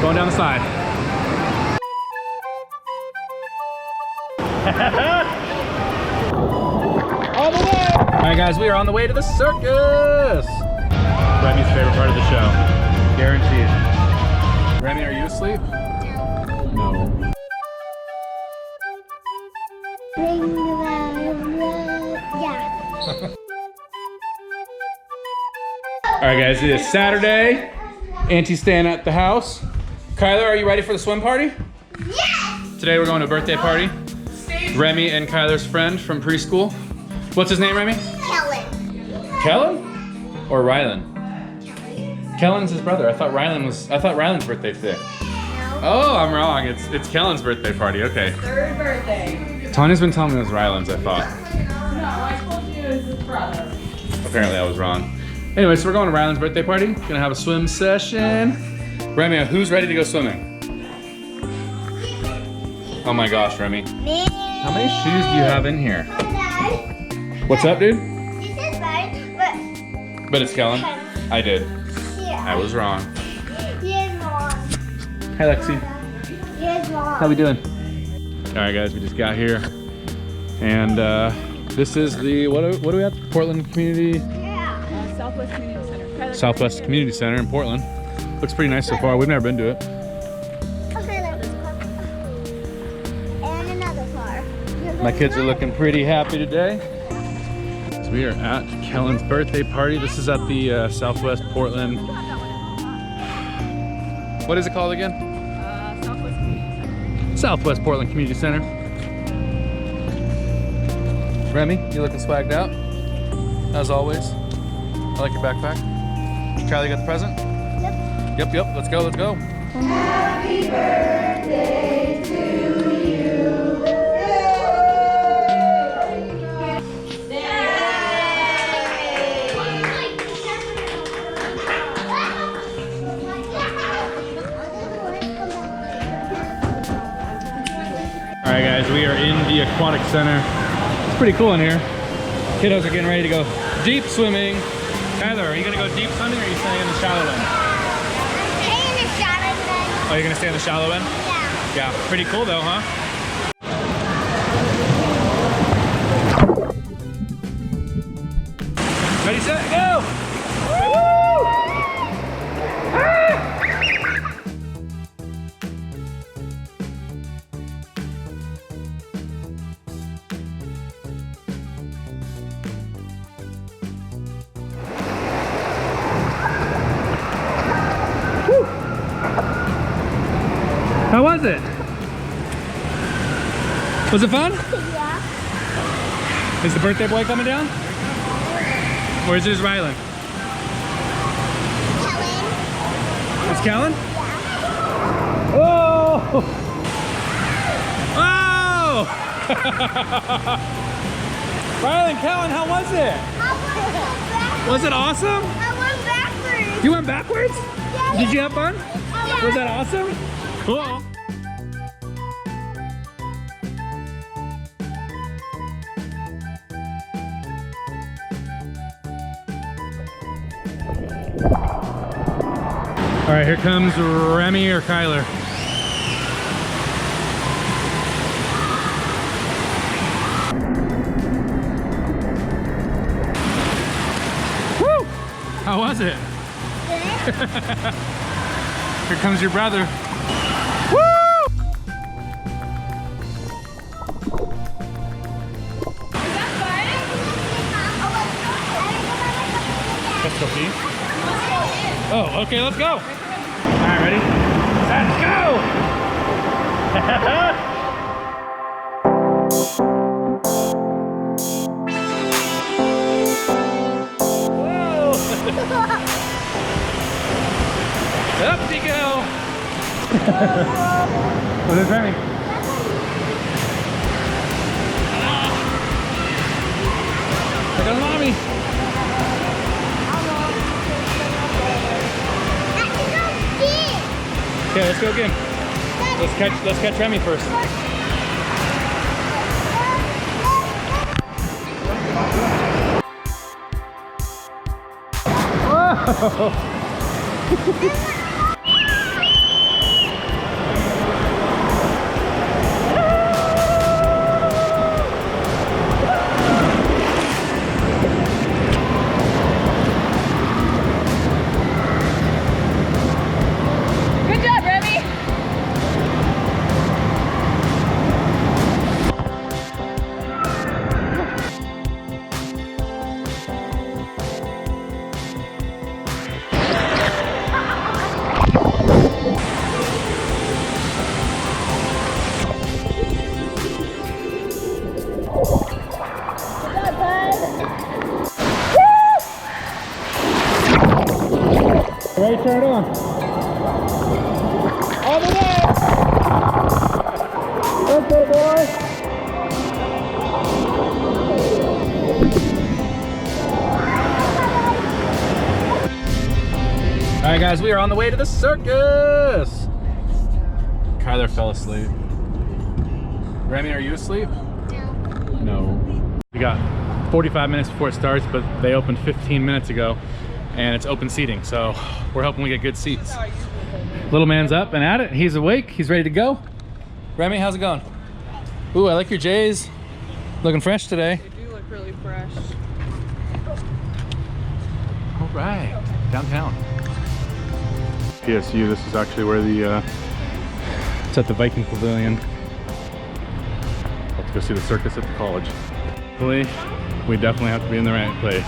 Going down the slide. All the way! All right, guys, we are on the way to the circus. Remi's favorite part of the show, guaranteed. Remi, are you asleep? No. Yeah. All right, guys, it is Saturday. Auntie's staying at the house. Kyler, are you ready for the swim party? Yes! Today we're going to a birthday party. Remi and Kyler's friend from preschool. What's his name, Remi? Kelan. Kellen? Or Rylan? Kellen's his brother. I thought Rylan's birthday today. No. Oh, I'm wrong. It's Kellen's birthday party. Okay. Third birthday. Tanya's been telling me it was Rylan's, I thought. No, I told you it was his brother. Apparently I was wrong. Anyway, so we're going to Rylan's birthday party. Gonna have a swim session. Remi, who's ready to go swimming? Oh my gosh, Remi. Me. How many shoes do you have in here? Dad. What's up, dude? This is right, But it's Kellen. I did. yeah. I was wrong. Here's wrong. Hi, Lexi. Here's wrong. How we doing? All right, guys, we just got here. And this is the, what do we have? Portland Community? Yeah. Southwest Community Center. Southwest Community Center in Portland. Looks pretty nice so far. We've never been to it. Okay, let's go. And another car. My kids are looking pretty happy today. So we are at Kellen's birthday party. This is at the Southwest Portland. What is it called again? Southwest Community Center. Southwest Portland Community Center. Remi, you looking swagged out, as always. I like your backpack. Charlie, you got the present? Yep. Yep, let's go, let's go. Happy birthday to you. All right, guys, we are in the aquatic center. It's pretty cool in here. Kiddos are getting ready to go deep swimming. Tyler, are you gonna go deep swimming or are you staying in the shallow end? Stay in the shallow end. Oh, you're gonna stay in the shallow end? Yeah. Yeah, pretty cool though, huh? Ready, set, go! How was it? Was it fun? Yeah. Is the birthday boy coming down? Or is this Rylan? Kelan. It's Kellen? Yeah. Oh! Oh! Rylan, Kellen, how was it? I went backwards. Was it awesome? I went backwards. You went backwards? Yeah. Did you have fun? Yeah. Was that awesome? Cool. All right, here comes Remi or Kyler. Woo! How was it? Here comes your brother. Woo! Let's go pee. Oh, okay, let's go. All right, ready? Let's go! Whoa! Up you go! What is Remi? Look at mommy! Okay, let's go again. Let's catch Remi first. Whoa! Good job, Remi. Ready, turn it on. All the way. Let's go, boys. All right, guys, we are on the way to the circus. Kyler fell asleep. Remi, are you asleep? No. We got 45 minutes before it starts, but they opened 15 minutes ago. And it's open seating, so we're hoping we get good seats. Little man's up and at it. He's awake. He's ready to go. Remi, how's it going? Ooh, I like your J's. Looking fresh today. They do look really fresh. All right, downtown. PSU, this is actually where the, it's at the Viking Pavilion. Let's go see the circus at the college. Hopefully, we definitely have to be in the right place.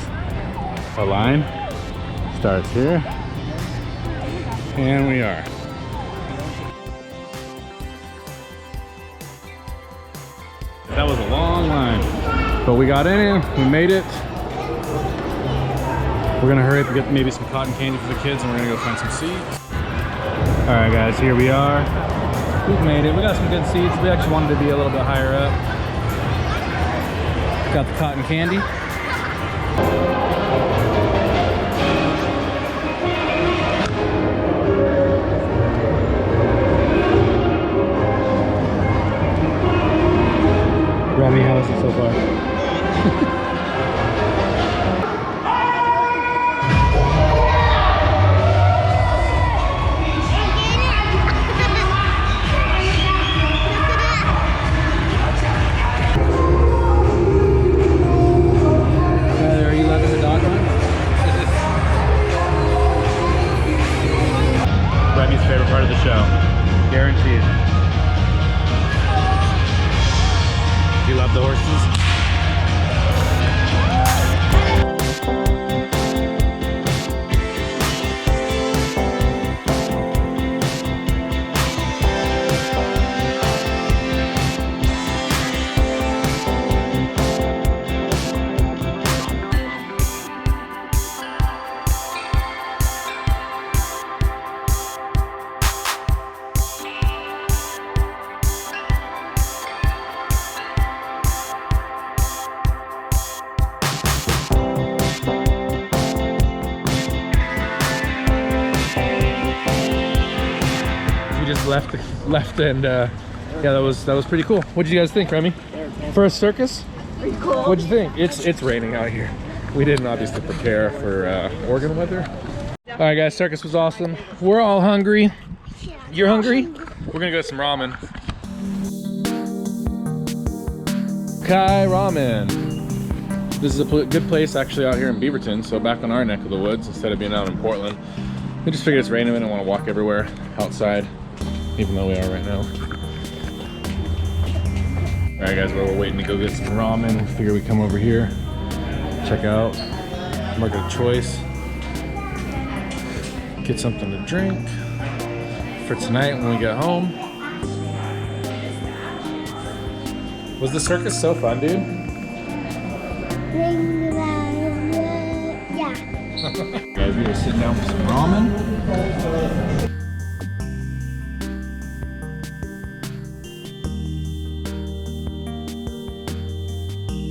Our line starts here, and we are. That was a long line, but we got in, we made it. We're gonna hurry up and get maybe some cotton candy for the kids, and we're gonna go find some seats. All right, guys, here we are. We've made it. We got some good seats. We actually wanted to be a little bit higher up. Got the cotton candy. Remi, how is it so far? Are you loving the dog run? Remi's favorite part of the show, guaranteed. You love the horses? Left and yeah, that was pretty cool. What did you guys think, Remi? First circus? Pretty cool. What'd you think? It's raining out here. We didn't obviously prepare for Oregon weather. All right, guys, circus was awesome. We're all hungry. You're hungry? We're gonna go get some ramen. Kai Ramen. This is a good place actually out here in Beaverton, so back on our neck of the woods instead of being out in Portland. We just figured it's raining and I want to walk everywhere outside. Even though we are right now. All right, guys, we're waiting to go get some ramen. We figure we come over here, check out Market of Choice, get something to drink for tonight when we get home. Was the circus so fun, dude? Yeah. Guys, we are sitting down for some ramen.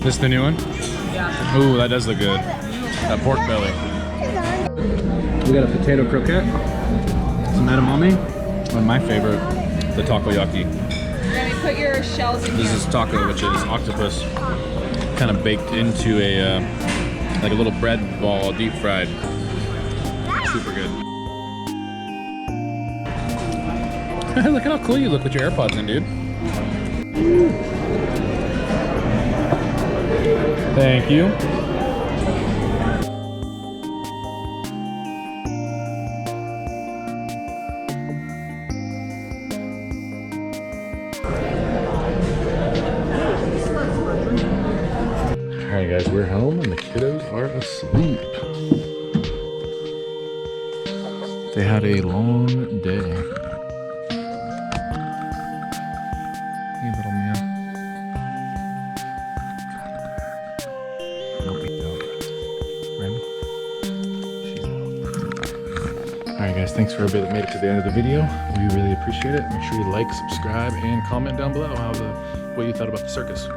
This the new one? Yeah. Ooh, that does look good. That pork belly. We got a potato croquette, some edamame, and my favorite, the takoyaki. Remi, put your shells in This here. is taco, which is octopus, kind of baked into a like a little bread ball, deep fried. Super good. Look at how cool you look with your AirPods in, dude. Thank you. Alright guys, we're home and the kiddos are asleep. They had a long day. Hey little man. Nope, he's out. Remi? She's out. Alright guys, thanks for everybody that made it to the end of the video. We really appreciate it. Make sure you like, subscribe, and comment down below what you thought about the circus.